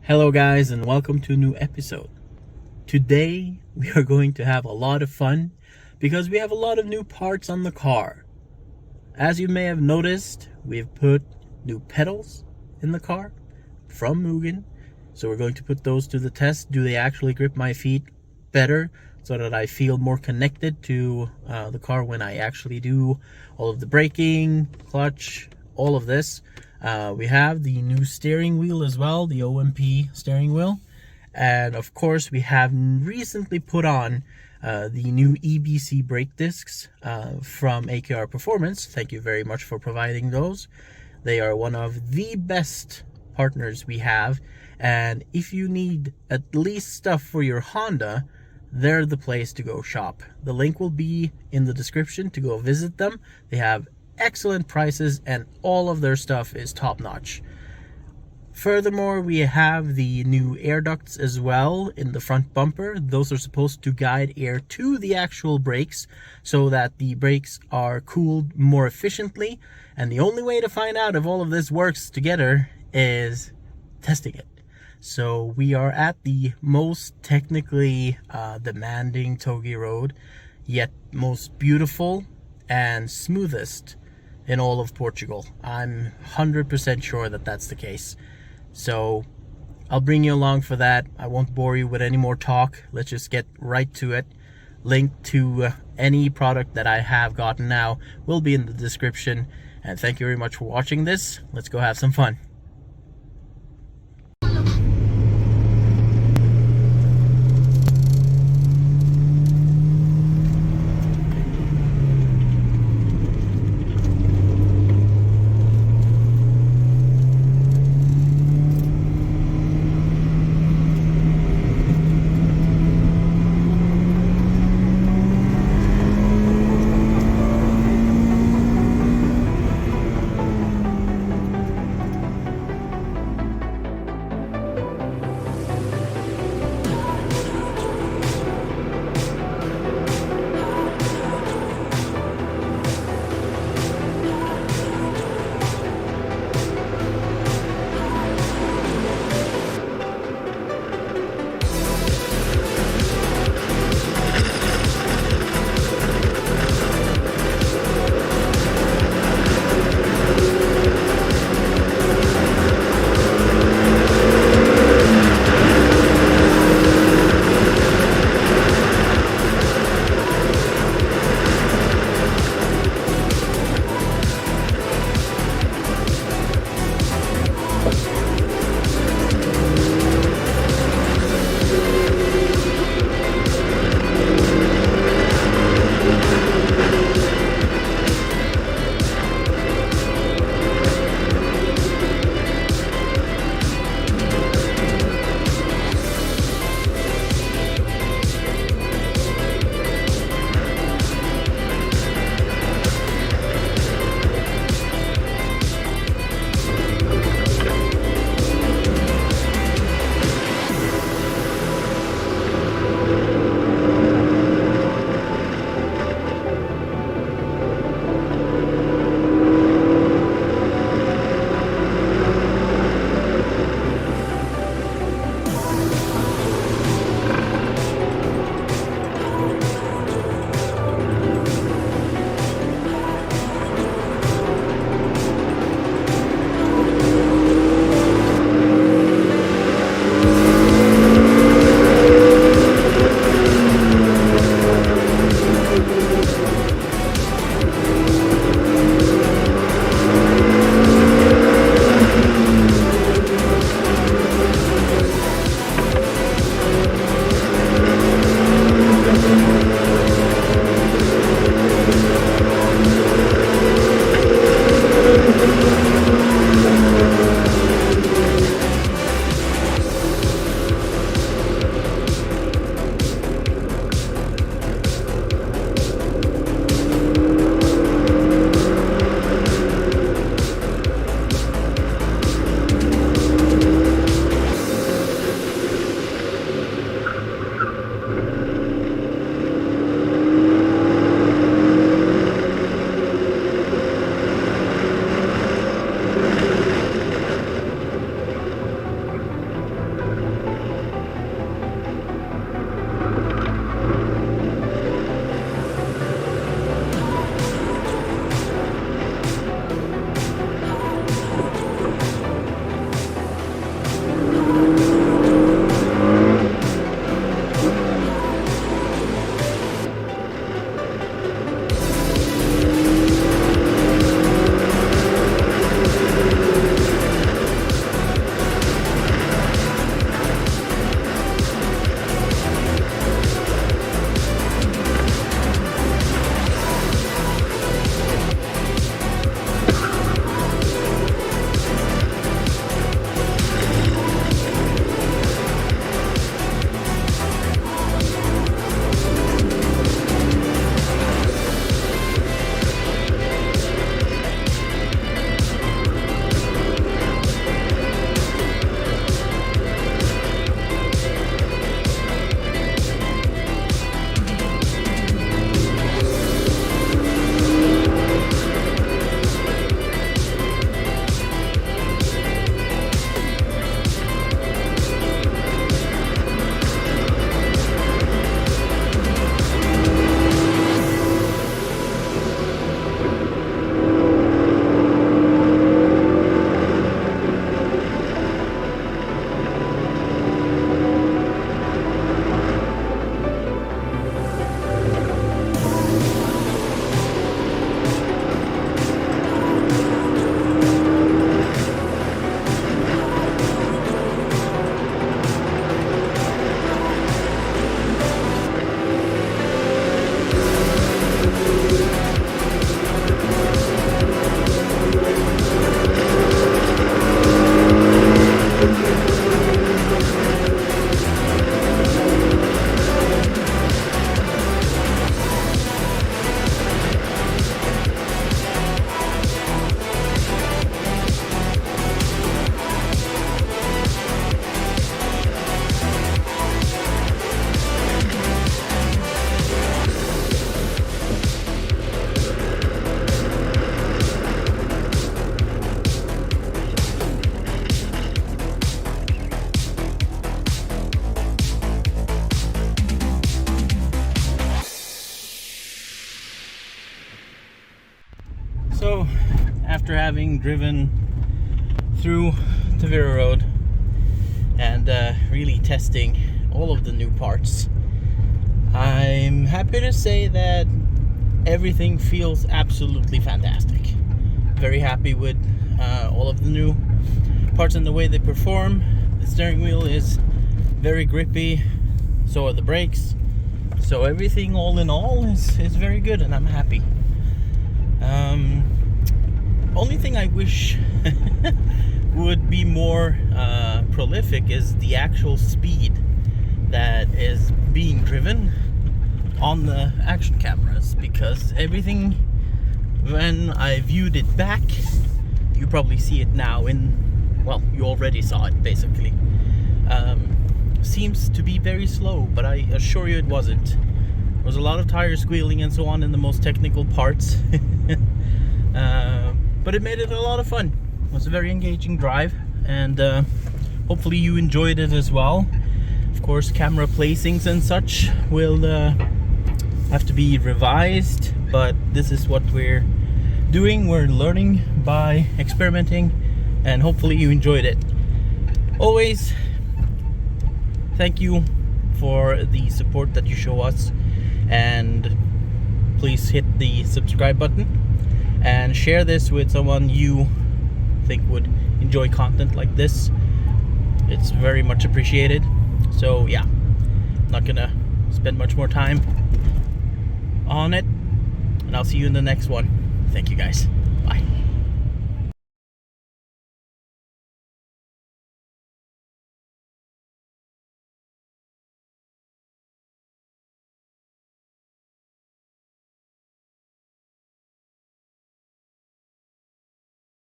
Hello guys, and welcome to a new episode. Today we are going to have a lot of fun because we have a lot of new parts on the car. As you may have noticed, we've put new pedals in the car from Mugen. So we're going to put those to the test. Do they actually grip my feet better so that I feel more connected to the car when I actually do all of the braking, clutch, all of this. We have the new steering wheel as well, the OMP steering wheel. And of course, we have recently put on the new EBC brake discs from AKR Performance. Thank you very much for providing those. They are one of the best partners we have. And if you need at least stuff for your Honda, they're the place to go shop. The link will be in the description to go visit them. They have excellent prices and all of their stuff is top-notch. Furthermore, we have the new air ducts as well in the front bumper. Those are supposed to guide air to the actual brakes so that the brakes are cooled more efficiently. And the only way to find out if all of this works together is testing it. So we are at the most technically demanding Tavira Road, yet most beautiful and smoothest in all of Portugal. I'm 100% sure that that's the case. So I'll bring you along for that. I won't bore you with any more talk. Let's just get right to it. Link to any product that I have gotten now will be in the description. And thank you very much for watching this. Let's go have some fun. after having driven through Tavira Road and really testing all of the new parts, I'm happy to say that everything feels absolutely fantastic. Very happy with all of the new parts and the way they perform. The steering wheel is very grippy, so are the brakes. So everything all in all is very good, and I'm happy. Only thing I wish would be more prolific is the actual speed that is being driven on the action cameras, because everything, when I viewed it back, you probably see it now well, you already saw it basically, seems to be very slow, but I assure you it wasn't. There was a lot of tire squealing and so on in the most technical parts. But it made it a lot of fun. It was a very engaging drive, and hopefully you enjoyed it as well. Of course, camera placings and such will have to be revised, but this is what we're doing. We're learning by experimenting, and hopefully you enjoyed it. Always thank you for the support that you show us, and please hit the subscribe button and share this with someone you think would enjoy content like this. It's very much appreciated. So yeah, I'm not gonna spend much more time on it, and I'll see you in the next one. Thank you guys.